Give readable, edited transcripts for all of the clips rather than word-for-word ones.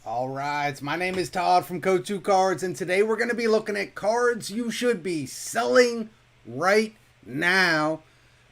All right, my name is Todd from Code 2 Cards, and today we're going to be looking at cards you should be selling right now,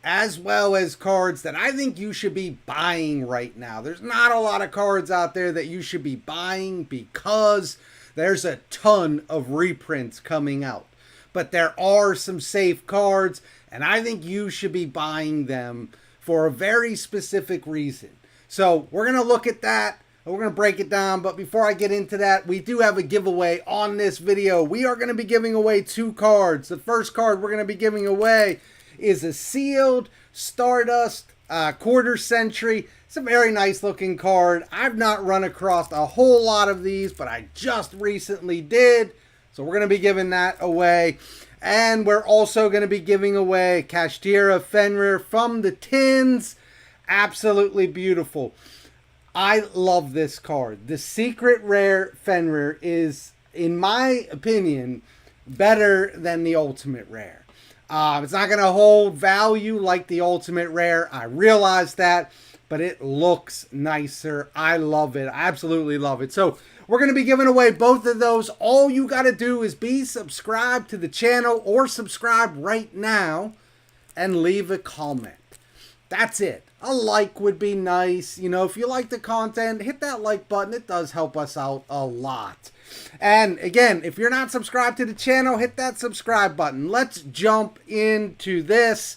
as well as cards that I think you should be buying right now. There's not a lot of cards out there that you should be buying because there's a ton of reprints coming out. But there are some safe cards, and I think you should be buying them for a very specific reason. So we're going to look at that. We're going to break it down, but before I get into that, we do have a giveaway on this video. We are going to be giving away two cards. The first card we're going to be giving away is a sealed Stardust quarter century. It's a very nice looking card. I've not run across a whole lot of these, but I just recently did. So we're going to be giving that away. And we're also going to be giving away Kashtira Fenrir from the tins. Absolutely beautiful. I love this card. The secret rare Fenrir is, in my opinion, better than the ultimate rare. It's not going to hold value like the ultimate rare. I realize that, but it looks nicer. I love it. I absolutely love it. So we're going to be giving away both of those. All you got to do is be subscribed to the channel or subscribe right now and leave a comment. That's it. A like would be nice. You know, if you like the content, hit that like button. It does help us out a lot. And again, if you're not subscribed to the channel, hit that subscribe button. Let's jump into this.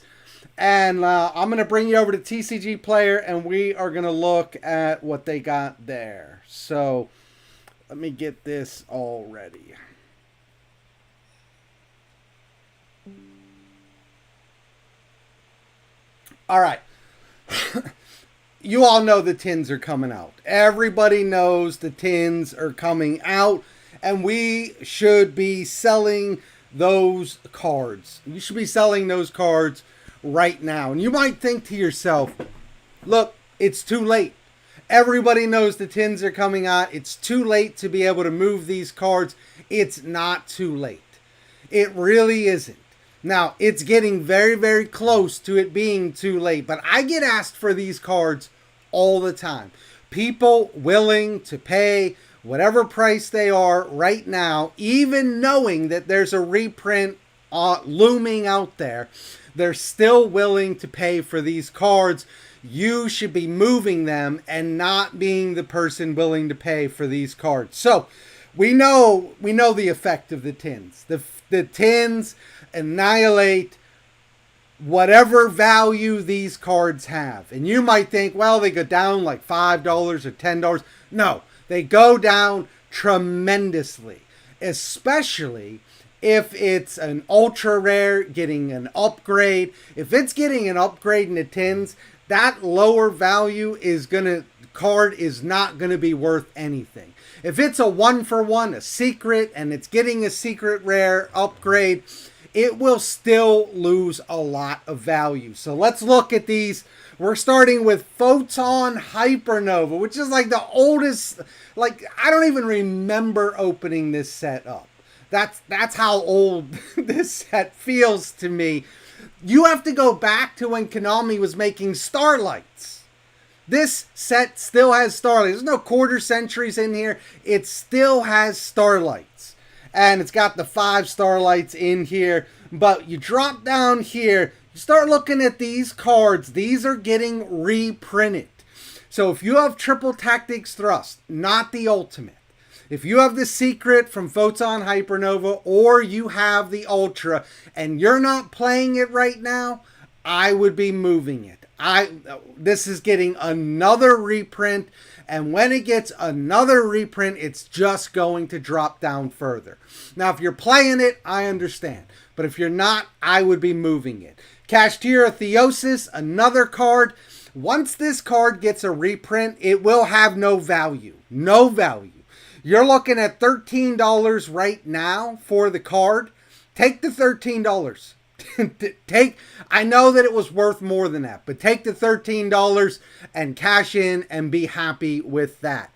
And I'm going to bring you over to TCG Player, and we are going to look at what they got there. So let me get this all ready. All right. You all know the tins are coming out. Everybody knows the tins are coming out, and we should be selling those cards. You should be selling those cards right now. And you might think to yourself, look, it's too late. Everybody knows the tins are coming out. It's too late to be able to move these cards. It's not too late. It really isn't. Now, it's getting very, very close to it being too late, but I get asked for these cards all the time. People willing to pay whatever price they are right now, even knowing that there's a reprint looming out there, they're still willing to pay for these cards. You should be moving them and not being the person willing to pay for these cards. So, we know the effect of the tins. The tins annihilate whatever value these cards have. And you might think, well, they go down like $5 or $10. No, they go down tremendously, especially if it's an ultra rare getting an upgrade. If it's getting an upgrade in the tins, that lower value card is not going to be worth anything. If it's a 1-for-1, a secret, and it's getting a secret rare upgrade, it will still lose a lot of value. So let's look at these. We're starting with Photon Hypernova, which is like the oldest, like I don't even remember opening this set up. That's how old this set feels to me. You have to go back to when Konami was making Starlights. This set still has Starlights. There's no quarter centuries in here. It still has Starlights. And it's got the 5 Starlights in here. But you drop down here, you start looking at these cards. These are getting reprinted. So if you have Triple Tactics Thrust, not the Ultimate. If you have the Secret from Photon Hypernova, or you have the Ultra, and you're not playing it right now, I would be moving it. This is getting another reprint, and when it gets another reprint, it's just going to drop down further. Now, if you're playing it, I understand. But if you're not, I would be moving it. Kashtira Theosis, another card. Once this card gets a reprint, it will have no value. No value. You're looking at $13 right now for the card. Take the $13. I know that it was worth more than that, but take the $13 and cash in and be happy with that.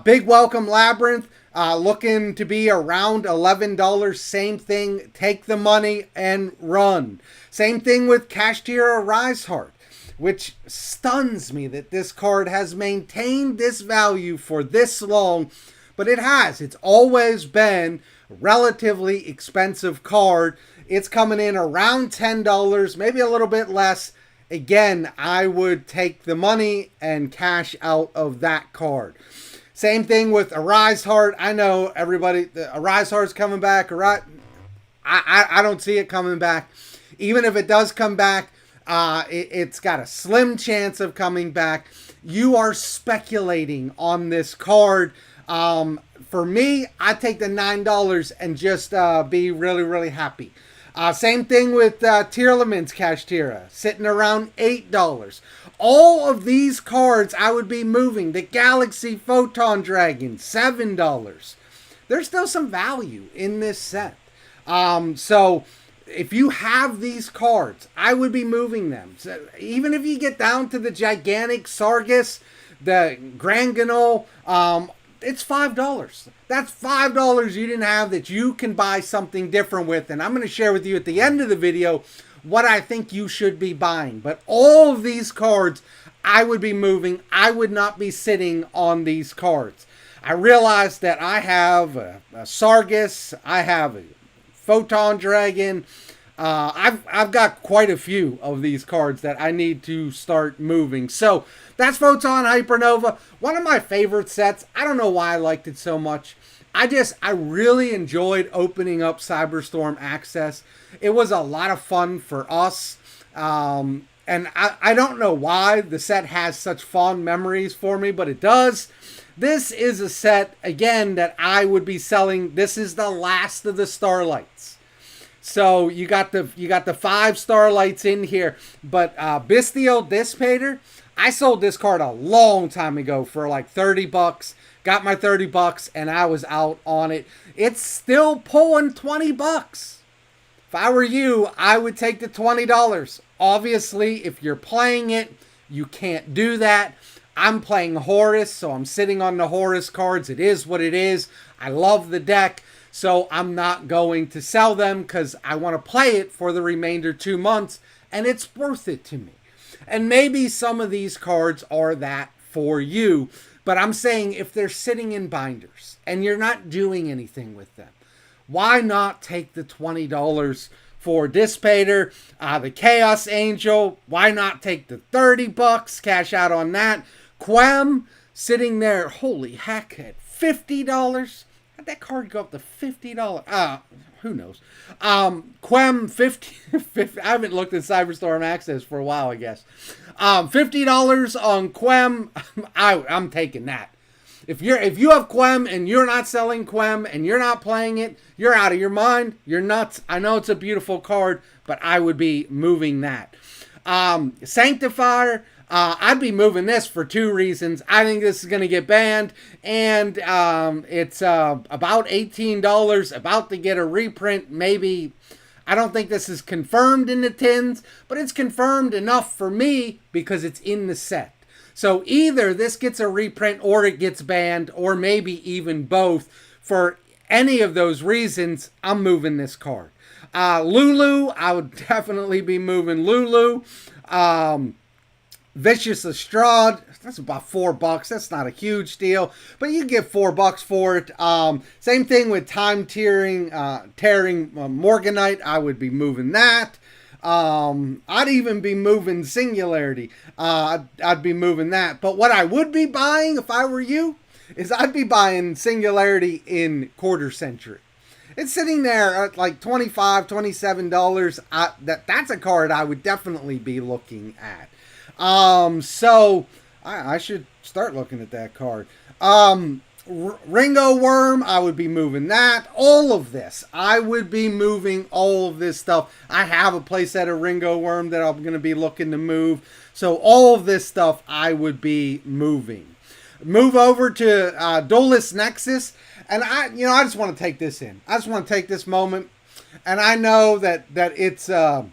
Big Welcome Labyrinth, looking to be around $11. Same thing. Take the money and run. Same thing with Kashtira Rise Heart. which stuns me that this card has maintained this value for this long. But it has. It's always been a relatively expensive card. It's coming in around $10, maybe a little bit less. Again, I would take the money and cash out of that card. Same thing with Arise Heart. I know everybody, the Arise Heart's coming back. I don't see it coming back. Even if it does come back, it's got a slim chance of coming back. You are speculating on this card. For me, I take the $9 and just be really, really happy. Same thing with Tearlaman's Kashtira, sitting around $8. All of these cards I would be moving. The Galaxy Photon Dragon, $7. There's still some value in this set. So if you have these cards, I would be moving them. So even if you get down to the gigantic Sargus, the Granganol, it's $5. That's $5 you didn't have that you can buy something different with. And I'm going to share with you at the end of the video what I think you should be buying. But all of these cards, I would be moving. I would not be sitting on these cards. I realized that I have a Sargus. I have a Photon Dragon. I've got quite a few of these cards that I need to start moving. So that's Photon Hypernova. One of my favorite sets. I don't know why I liked it so much. I really enjoyed opening up Cyberstorm Access. It was a lot of fun for us. And I don't know why the set has such fond memories for me, but it does. This is a set, again, that I would be selling. This is the last of the Starlights. So you got the 5 Starlights in here. But Bestial Dissipator, I sold this card a long time ago for like $30. Got my $30 and I was out on it. It's still pulling $20. If I were you, I would take the $20. Obviously, if you're playing it, you can't do that. I'm playing Horus, so I'm sitting on the Horus cards. It is what it is. I love the deck, so I'm not going to sell them because I want to play it for the remainder 2 months, and it's worth it to me. And maybe some of these cards are that for you, but I'm saying if they're sitting in binders and you're not doing anything with them, why not take the $20 for Dissipator? The Chaos Angel, why not take the $30, cash out on that? Quem, sitting there, holy heck, at $50. How'd that card go up to $50? Who knows? Quem, 50, I haven't looked at Cyberstorm Access for a while, I guess. $50 on Quem, I'm taking that. If you have Quem and you're not selling Quem and you're not playing it, you're out of your mind. You're nuts. I know it's a beautiful card, but I would be moving that. Sanctifier, I'd be moving this for 2 reasons. I think this is going to get banned, and it's about $18, about to get a reprint. Maybe, I don't think this is confirmed in the tins, but it's confirmed enough for me because it's in the set. So either this gets a reprint or it gets banned, or maybe even both. For any of those reasons, I'm moving this card. Lulu, I would definitely be moving Lulu. Vicious Estrade, that's about $4. That's not a huge deal, but you get $4 for it. Same thing with tearing Morganite. I would be moving that. I'd even be moving Singularity. I'd be moving that. But what I would be buying if I were you is I'd be buying Singularity in Quarter Century. It's sitting there at like $25, $27. That's a card I would definitely be looking at. So I should start looking at that card. Ringo Worm, I would be moving that. All of this, I would be moving all of this stuff. I have a playset of Ringo Worm that I'm going to be looking to move. So all of this stuff, I would be moving. Move over to Duelist Nexus, and I just want to take this in. I just want to take this moment, and I know that it's a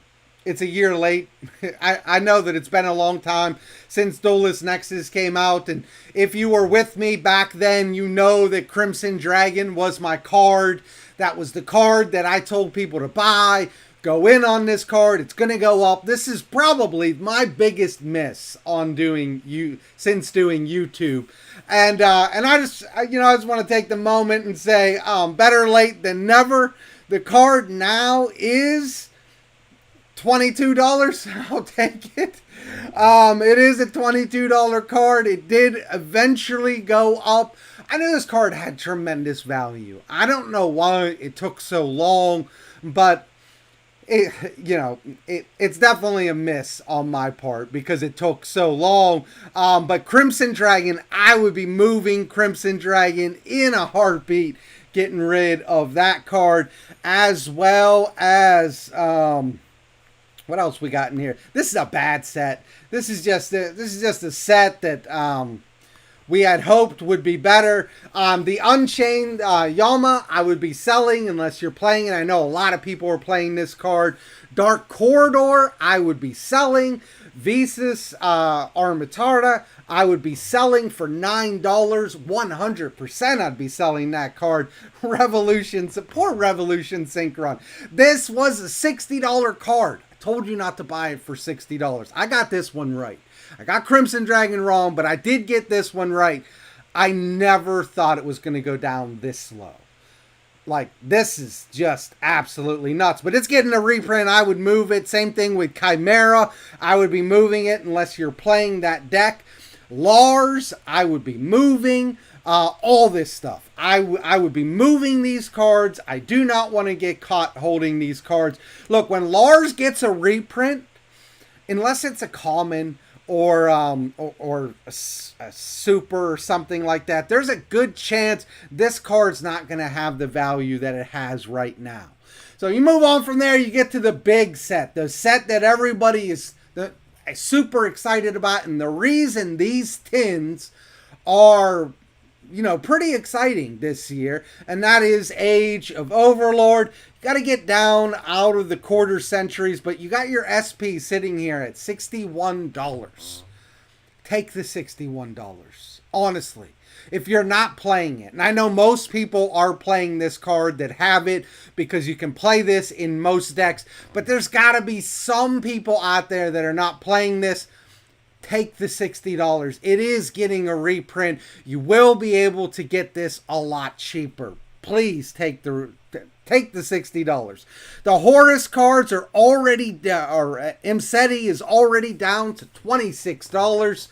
year late. I know that it's been a long time since Duelist Nexus came out, and if you were with me back then, you know that Crimson Dragon was my card. That was the card that I told people to buy. go in on this card. It's going to go up. This is probably my biggest miss on doing since doing YouTube. And I just want to take the moment and say, better late than never. The card now is $22. I'll take it. It is a $22 card. It did eventually go up. I knew this card had tremendous value. I don't know why it took so long, but it's definitely a miss on my part because it took so long. But Crimson Dragon, I would be moving Crimson Dragon in a heartbeat, getting rid of that card, as well as what else we got in here? This is a bad set. This is just a set that we had hoped would be better. The Unchained Yama, I would be selling unless you're playing it. I know a lot of people are playing this card. Dark Corridor, I would be selling. Visas Armatarda, I would be selling for $9. 100% I'd be selling that card. Revolution, support Revolution Synchron. This was a $60 card. I told you not to buy it for $60. I got this one right. I got Crimson Dragon wrong, but I did get this one right. I never thought it was going to go down this low. Like, this is just absolutely nuts. But it's getting a reprint. I would move it. Same thing with Chimera. I would be moving it unless you're playing that deck. Lars, I would be moving. All this stuff. I would be moving these cards. I do not want to get caught holding these cards. Look, when Lars gets a reprint, unless it's a common or a super or something like that, there's a good chance this card's not going to have the value that it has right now. So you move on from there, you get to the big set, the set that everybody is super excited about, and the reason these tins are pretty exciting this year, and that is Age of Overlord. You got to get down out of the quarter centuries, but you got your SP sitting here at $61. Take the $61, honestly, if you're not playing it. And I know most people are playing this card that have it because you can play this in most decks, but there's got to be some people out there that are not playing this. Take the $60. It is getting a reprint. You will be able to get this a lot cheaper. Please take the $60. The Horus cards are already Imseti is already down to $26.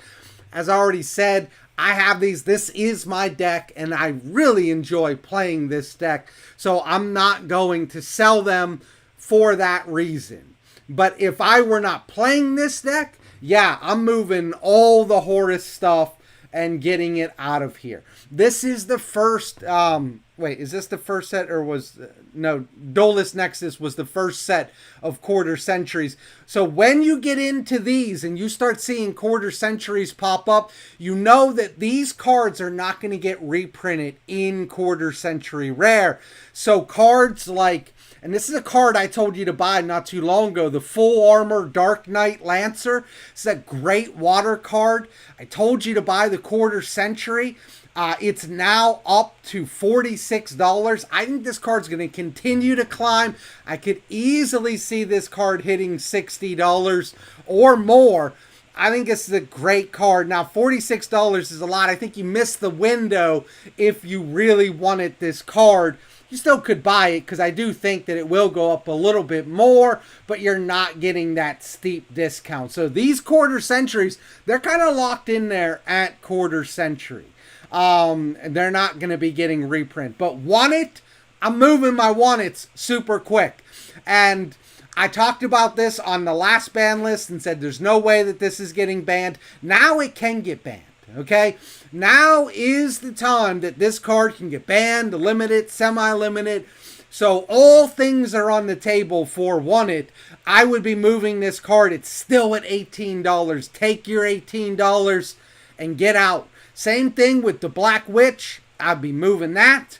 As I already said, I have these. This is my deck, and I really enjoy playing this deck. So I'm not going to sell them for that reason. But if I were not playing this deck, yeah, I'm moving all the Horus stuff and getting it out of here. This is the first, wait, is this the first set or was, no, Dolus Nexus was the first set of quarter centuries. So when you get into these and you start seeing quarter centuries pop up, you know that these cards are not going to get reprinted in quarter century rare. So cards like, and this is a card I told you to buy not too long ago, the Full Armor Dark Knight Lancer. It's a great water card. I told you to buy the quarter century. It's now up to $46. I think this card's going to continue to climb. I could easily see this card hitting $60 or more. I think it's a great card. Now, $46 is a lot. I think you missed the window if you really wanted this card. You still could buy it because I do think that it will go up a little bit more, but you're not getting that steep discount. So these quarter centuries, they're kind of locked in there at quarter century. They're not going to be getting reprint. But Want It, I'm moving my Want It's super quick. And I talked about this on the last ban list and said there's no way that this is getting banned. Now it can get banned. Okay, now is the time that this card can get banned, limited, semi-limited. So all things are on the table for Want It. I would be moving this card. It's still at $18. Take your $18 and get out. Same thing with the Black Witch. I'd be moving that.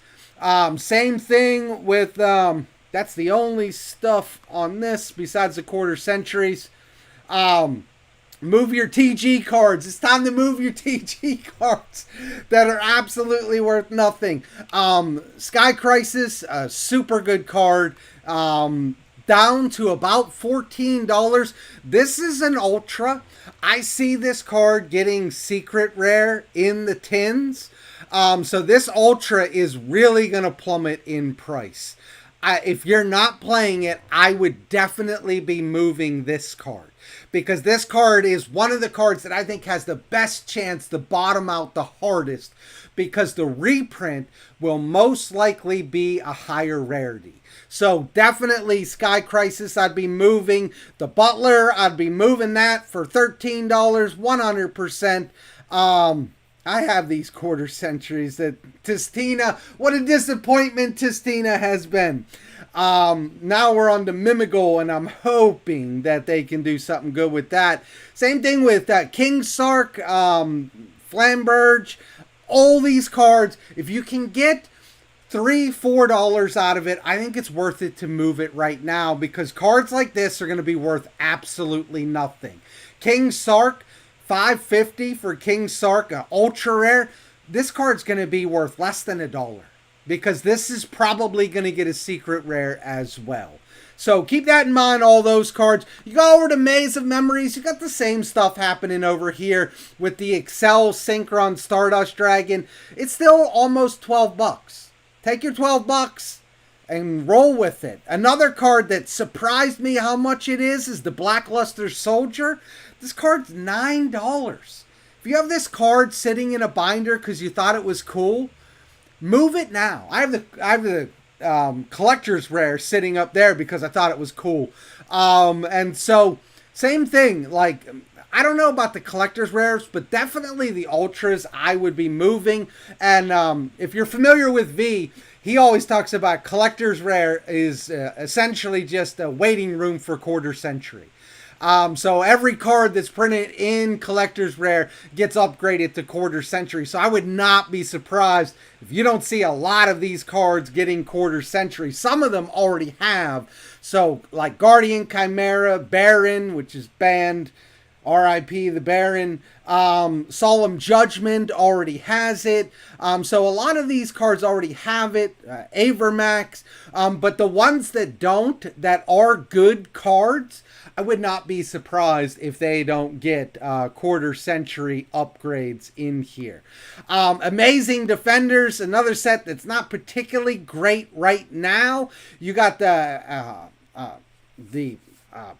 Same thing with, that's the only stuff on this besides the quarter centuries. Move your TG cards. It's time to move your TG cards that are absolutely worth nothing. Sky Crisis, a super good card. down to about $14. This is an ultra. I see this card getting secret rare in the tins. So this ultra is really going to plummet in price. If you're not playing it, I would definitely be moving this card, because this card is one of the cards that I think has the best chance to bottom out the hardest, because the reprint will most likely be a higher rarity. So definitely Sky Crisis, I'd be moving. The Butler, I'd be moving that for $13, 100%. I have these quarter centuries that Tistina, what a disappointment Tistina has been. Now we're on to Mimigol, and I'm hoping that they can do something good with that. Same thing with King Sark, Flamberge, all these cards. If you can get $3-4 out of it, I think it's worth it to move it right now, because cards like this are going to be worth absolutely nothing. King Sark, $5.50 for King Sark, ultra rare. This card's going to be worth less than $1, because this is probably going to get a secret rare as well. So keep that in mind, all those cards. You go over to Maze of Memories, you got the same stuff happening over here with the Excel Synchron Stardust Dragon. It's still almost $12. Take your $12 and roll with it. Another card that surprised me how much it is the Blackluster Soldier. This card's $9. If you have this card sitting in a binder because you thought it was cool, move it now. I have the collector's rare sitting up there because I thought it was cool. And so same thing. Like, I don't know about the collector's rares, but definitely the ultras I would be moving. And if you're familiar with V, he always talks about collector's rare is essentially just a waiting room for quarter century. So every card that's printed in collector's rare gets upgraded to quarter century. So I would not be surprised if you don't see a lot of these cards getting quarter century. Some of them already have. So like Guardian Chimera, Baron, which is banned, R.I.P. the Baron. Solemn Judgment already has it. So a lot of these cards already have it. Avermax. But the ones that don't, that are good cards, I would not be surprised if they don't get quarter century upgrades in here. Amazing Defenders, another set that's not particularly great right now. You got the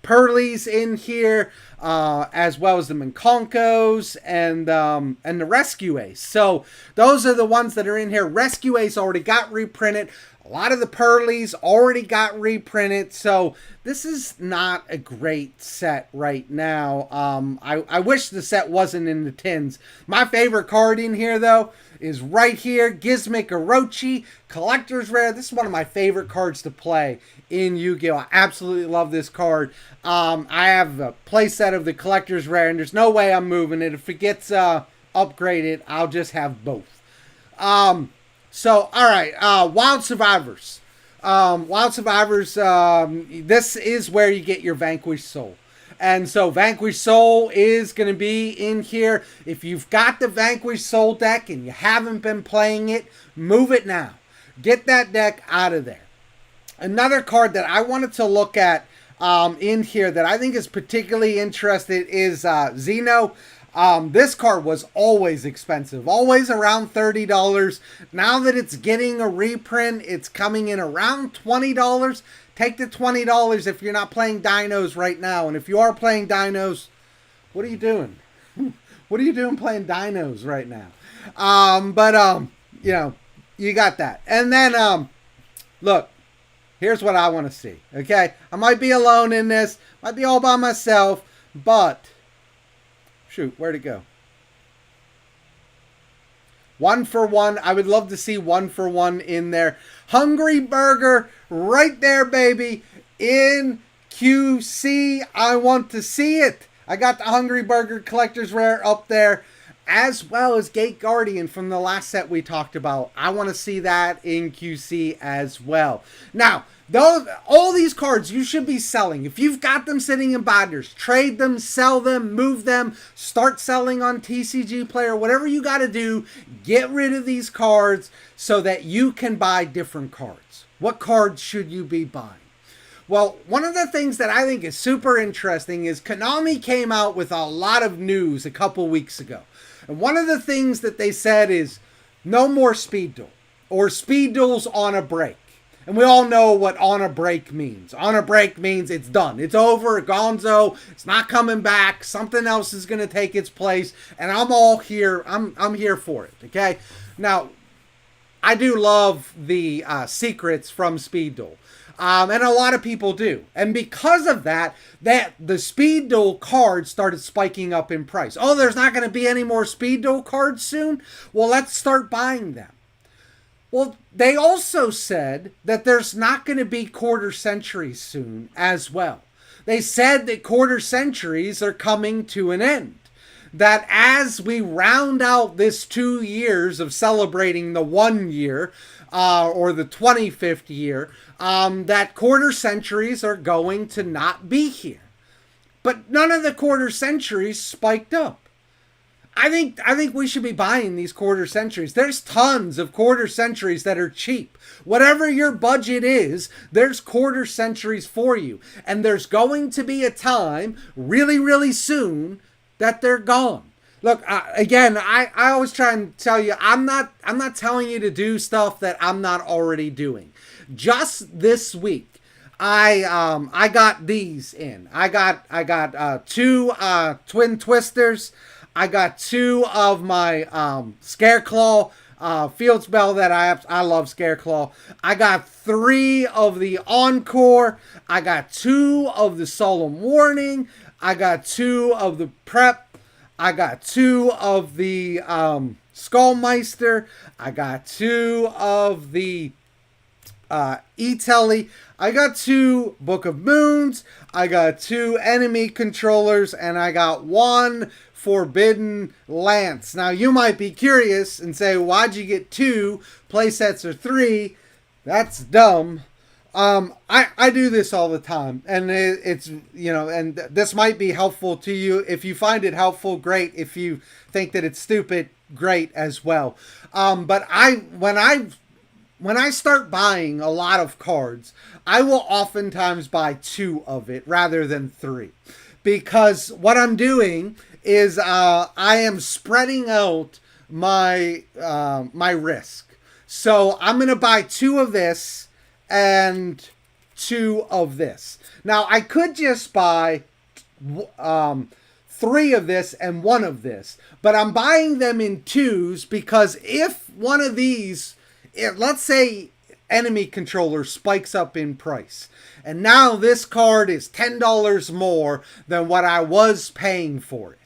Pearlies in here, as well as the Minkonkos and the Rescue Ace. So those are the ones that are in here. Rescue Ace already got reprinted. A lot of the Pearlies already got reprinted. So this is not a great set right now. I wish the set wasn't in the tins. My favorite card in here, though, is right here. Gizmic Orochi, collector's rare. This is one of my favorite cards to play in Yu-Gi-Oh! I absolutely love this card. I have a playset of the collector's rare, and there's no way I'm moving it. If it gets upgraded, I'll just have both. So, all right, Wild Survivors. Wild Survivors, this is where you get your Vanquished Soul. And so Vanquished Soul is going to be in here. If you've got the Vanquished Soul deck and you haven't been playing it, move it now. Get that deck out of there. Another card that I wanted to look at in here that I think is particularly interesting is Xeno. This card was always expensive, always around $30. Now that it's getting a reprint, it's coming in around $20. Take the $20 if you're not playing Dinos right now. And if you are playing Dinos, what are you doing? What are you doing playing Dinos right now? You know, you got that. And then, look, here's what I want to see, okay? I might be alone in this, might be all by myself, but shoot, where'd it go? 1-for-1. I would love to see 1-for-1 in there. Hungry Burger right there, baby. In QC. I want to see it. I got the Hungry Burger Collector's Rare up there, as well as Gate Guardian from the last set we talked about. I want to see that in QC as well. Now, all these cards you should be selling. If you've got them sitting in binders, trade them, sell them, move them, start selling on TCG Player, whatever you got to do, get rid of these cards so that you can buy different cards. What cards should you be buying? Well, one of the things that I think is super interesting is Konami came out with a lot of news a couple weeks ago. And one of the things that they said is no more speed duel or speed duels on a break. And we all know what on a break means. On a break means it's done. It's over. Gonzo. It's not coming back. Something else is going to take its place. And I'm all here. I'm here for it. Okay. Now, I do love the secrets from Speed Duel. And a lot of people do. And because of that, the Speed Duel cards started spiking up in price. Oh, there's not going to be any more Speed Duel cards soon? Well, let's start buying them. Well, they also said that there's not going to be quarter centuries soon as well. They said that quarter centuries are coming to an end. That as we round out this 2 years of celebrating the 1 year, or the 25th year, that quarter centuries are going to not be here. But none of the quarter centuries spiked up. I think we should be buying these quarter centuries. There's tons of quarter centuries that are cheap. Whatever your budget is, there's quarter centuries for you. And there's going to be a time really, really soon that they're gone. Look, again, I always try and tell you, I'm not telling you to do stuff that I'm not already doing. Just this week, I got these in. I got two twin twisters. I got 2 of my Scareclaw field spell that I love Scareclaw. I got 3 of the Encore. I got 2 of the Solemn Warning. I got 2 of the Prep. I got 2 of the Skullmeister. I got 2 of the E-Telly. I got 2 Book of Moons. I got 2 enemy controllers. And I got 1 Forbidden Lance. Now, you might be curious and say, why'd you get 2 playsets or 3? That's dumb. I do this all the time, and it's, and this might be helpful to you. If you find it helpful, great. If you think that it's stupid, great as well. But when I start buying a lot of cards, I will oftentimes buy 2 of it rather than 3. Because what I'm doing is I am spreading out my my risk. So I'm going to buy 2 of this and 2 of this. Now, I could just buy 3 of this and 1 of this. But I'm buying them in 2s because if one of these, let's say enemy controller spikes up in price, and now this card is $10 more than what I was paying for it.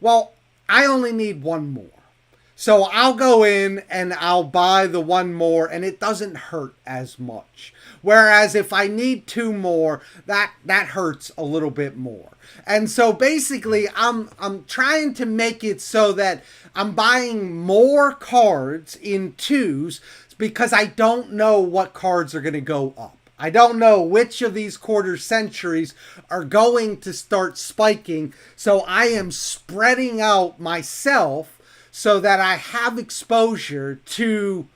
Well, I only need 1 more. So I'll go in and I'll buy the 1 more, and it doesn't hurt as much. Whereas if I need 2 more, that hurts a little bit more. And so basically I'm trying to make it so that I'm buying more cards in 2s because I don't know what cards are going to go up. I don't know which of these quarter centuries are going to start spiking. So I am spreading out myself so that I have exposure to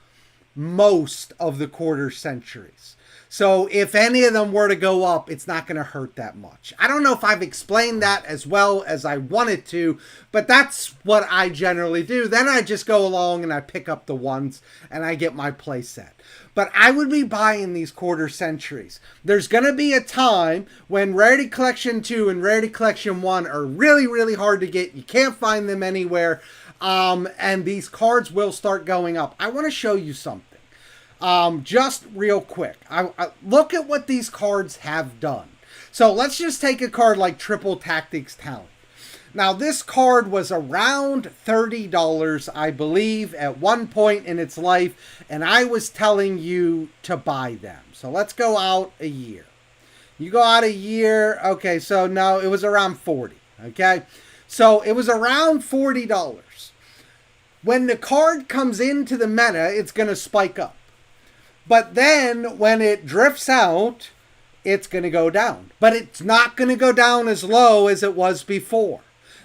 most of the quarter centuries. So if any of them were to go up, it's not going to hurt that much. I don't know if I've explained that as well as I wanted to, but that's what I generally do. Then I just go along and I pick up the ones and I get my play set. But I would be buying these quarter centuries. There's going to be a time when Rarity Collection 2 and Rarity Collection 1 are really, really hard to get. You can't find them anywhere. And these cards will start going up. I want to show you something. Just real quick. I look at what these cards have done. So let's just take a card like Triple Tactics Talent. Now this card was around $30, I believe, at one point in its life, and I was telling you to buy them. So let's go out a year. You go out a year, okay, so no, it was around 40, okay? So it was around $40. When the card comes into the meta, it's going to spike up. But then when it drifts out, it's going to go down. But it's not going to go down as low as it was before.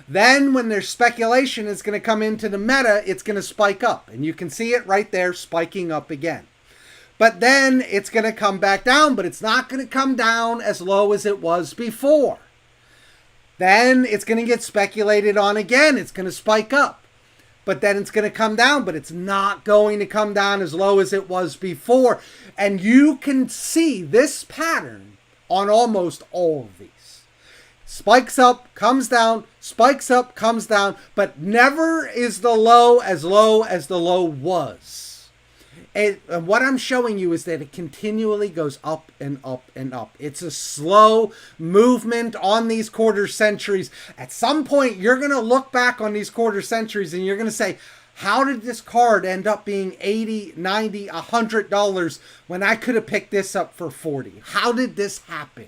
Then when there's speculation it's going to come into the meta, it's going to spike up. And you can see it right there spiking up again. But then it's going to come back down, but it's not going to come down as low as it was before. Then it's going to get speculated on again. It's going to spike up. But then it's going to come down, but it's not going to come down as low as it was before. And you can see this pattern on almost all of these. Spikes up, comes down, spikes up, comes down, but never is the low as the low was. And what I'm showing you is that it continually goes up and up and up. It's a slow movement on these quarter centuries. At some point, you're going to look back on these quarter centuries and you're going to say, how did this card end up being $80, $90, $100 when I could have picked this up for $40? How did this happen?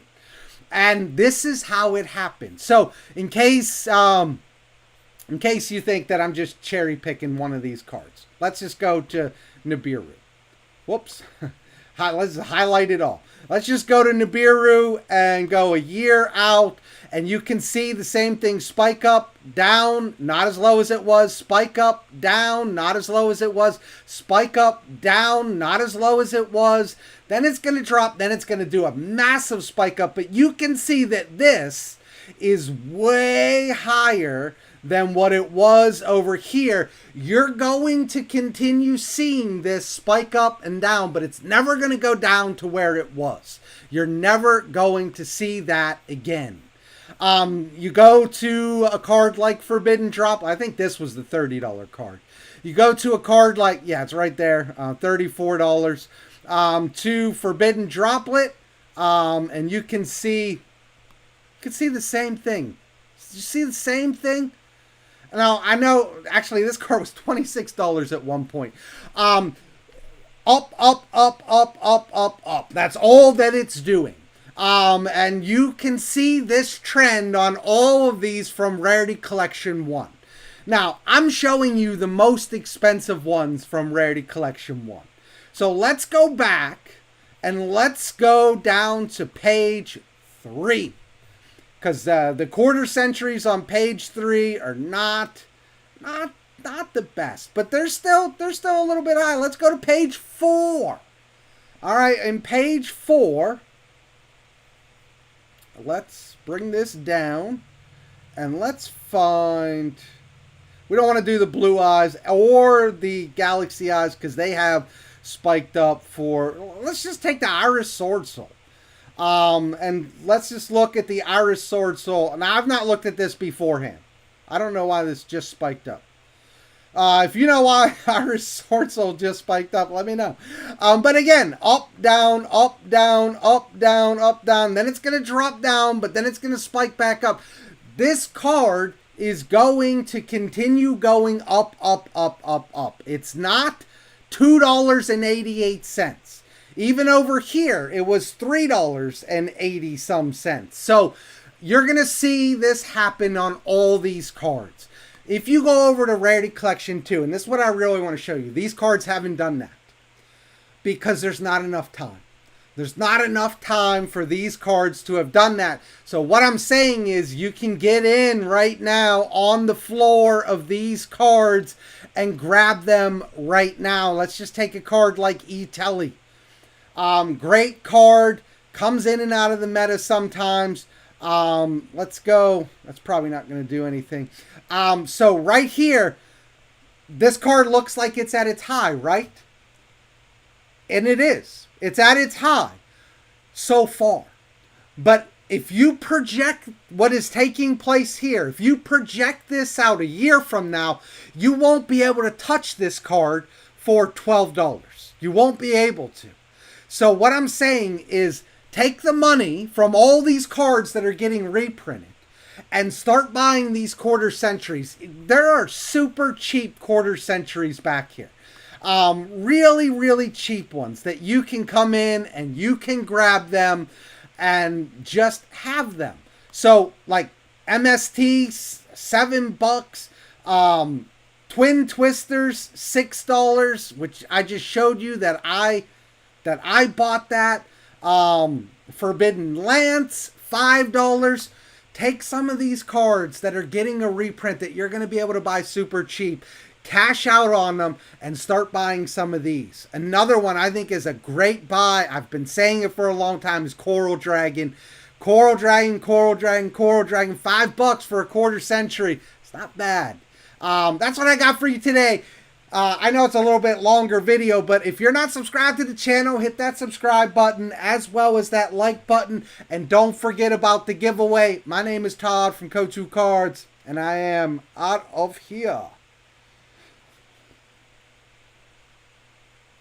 And this is how it happened. So in case you think that I'm just cherry picking one of these cards, let's just go to Nibiru. Whoops. Let's highlight it all. Let's just go to Nibiru and go a year out. And you can see the same thing. Spike up, down, not as low as it was. Spike up, down, not as low as it was. Spike up, down, not as low as it was. Then it's going to drop. Then it's going to do a massive spike up. But you can see that this is way higher than what it was over here. You're going to continue seeing this spike up and down, but it's never going to go down to where it was. You're never going to see that again. You go to a card like Forbidden Drop. I think this was the $30 card. You go to a card like, yeah, it's right there, $34. To Forbidden Droplet, and you can see the same thing. You see the same thing? Now, I know, actually, this card was $26 at one point. Up, up, up, up, up, up, up. That's all that it's doing. And you can see this trend on all of these from Rarity Collection 1. Now, I'm showing you the most expensive ones from Rarity Collection 1. So let's go back and let's go down to page 3. Because the quarter centuries on page 3 are not the best. But they're still a little bit high. Let's go to page 4. All right, in page 4, let's bring this down. And let's find... We don't want to do the blue eyes or the galaxy eyes because they have spiked up for... Let's just take the Iris Sword Soul. And let's just look at the Iris Sword Soul. Now, I've not looked at this beforehand. I don't know why this just spiked up. If you know why Iris Sword Soul just spiked up, let me know. But again, up, down, up, down, up, down, up, down. Then it's going to drop down, but then it's going to spike back up. This card is going to continue going up, up, up, up, up. It's not $2.88. Even over here, it was $3.80 some cents. So you're going to see this happen on all these cards. If you go over to Rarity Collection 2, and this is what I really want to show you. These cards haven't done that because there's not enough time. There's not enough time for these cards to have done that. So what I'm saying is you can get in right now on the floor of these cards and grab them right now. Let's just take a card like E-Telly. Great card. Comes in and out of the meta sometimes. Let's go. That's probably not going to do anything. So right here, this card looks like it's at its high, right? And it is. It's at its high so far. But if you project what is taking place here, if you project this out a year from now, you won't be able to touch this card for $12. You won't be able to. So what I'm saying is take the money from all these cards that are getting reprinted and start buying these quarter centuries. There are super cheap quarter centuries back here. Really, really cheap ones that you can come in and you can grab them and just have them. So like MST, $7, Twin Twisters, $6, which I just showed you that I bought that. Forbidden Lance, $5. Take some of these cards that are getting a reprint that you're going to be able to buy super cheap. cash out on them and start buying some of these. Another one I think is a great buy. I've been saying it for a long time is Coral Dragon. Coral Dragon, Coral Dragon, Coral Dragon. $5 for a quarter century. It's not bad. That's what I got for you today. I know it's a little bit longer video, but if you're not subscribed to the channel, hit that subscribe button as well as that like button. And don't forget about the giveaway. My name is Todd from Ko2 Cards, and I am out of here.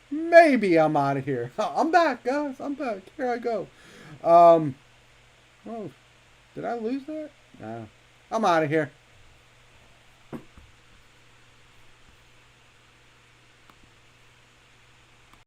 Maybe I'm out of here. I'm back, guys. I'm back. Here I go. Oh, did I lose that? No. I'm out of here.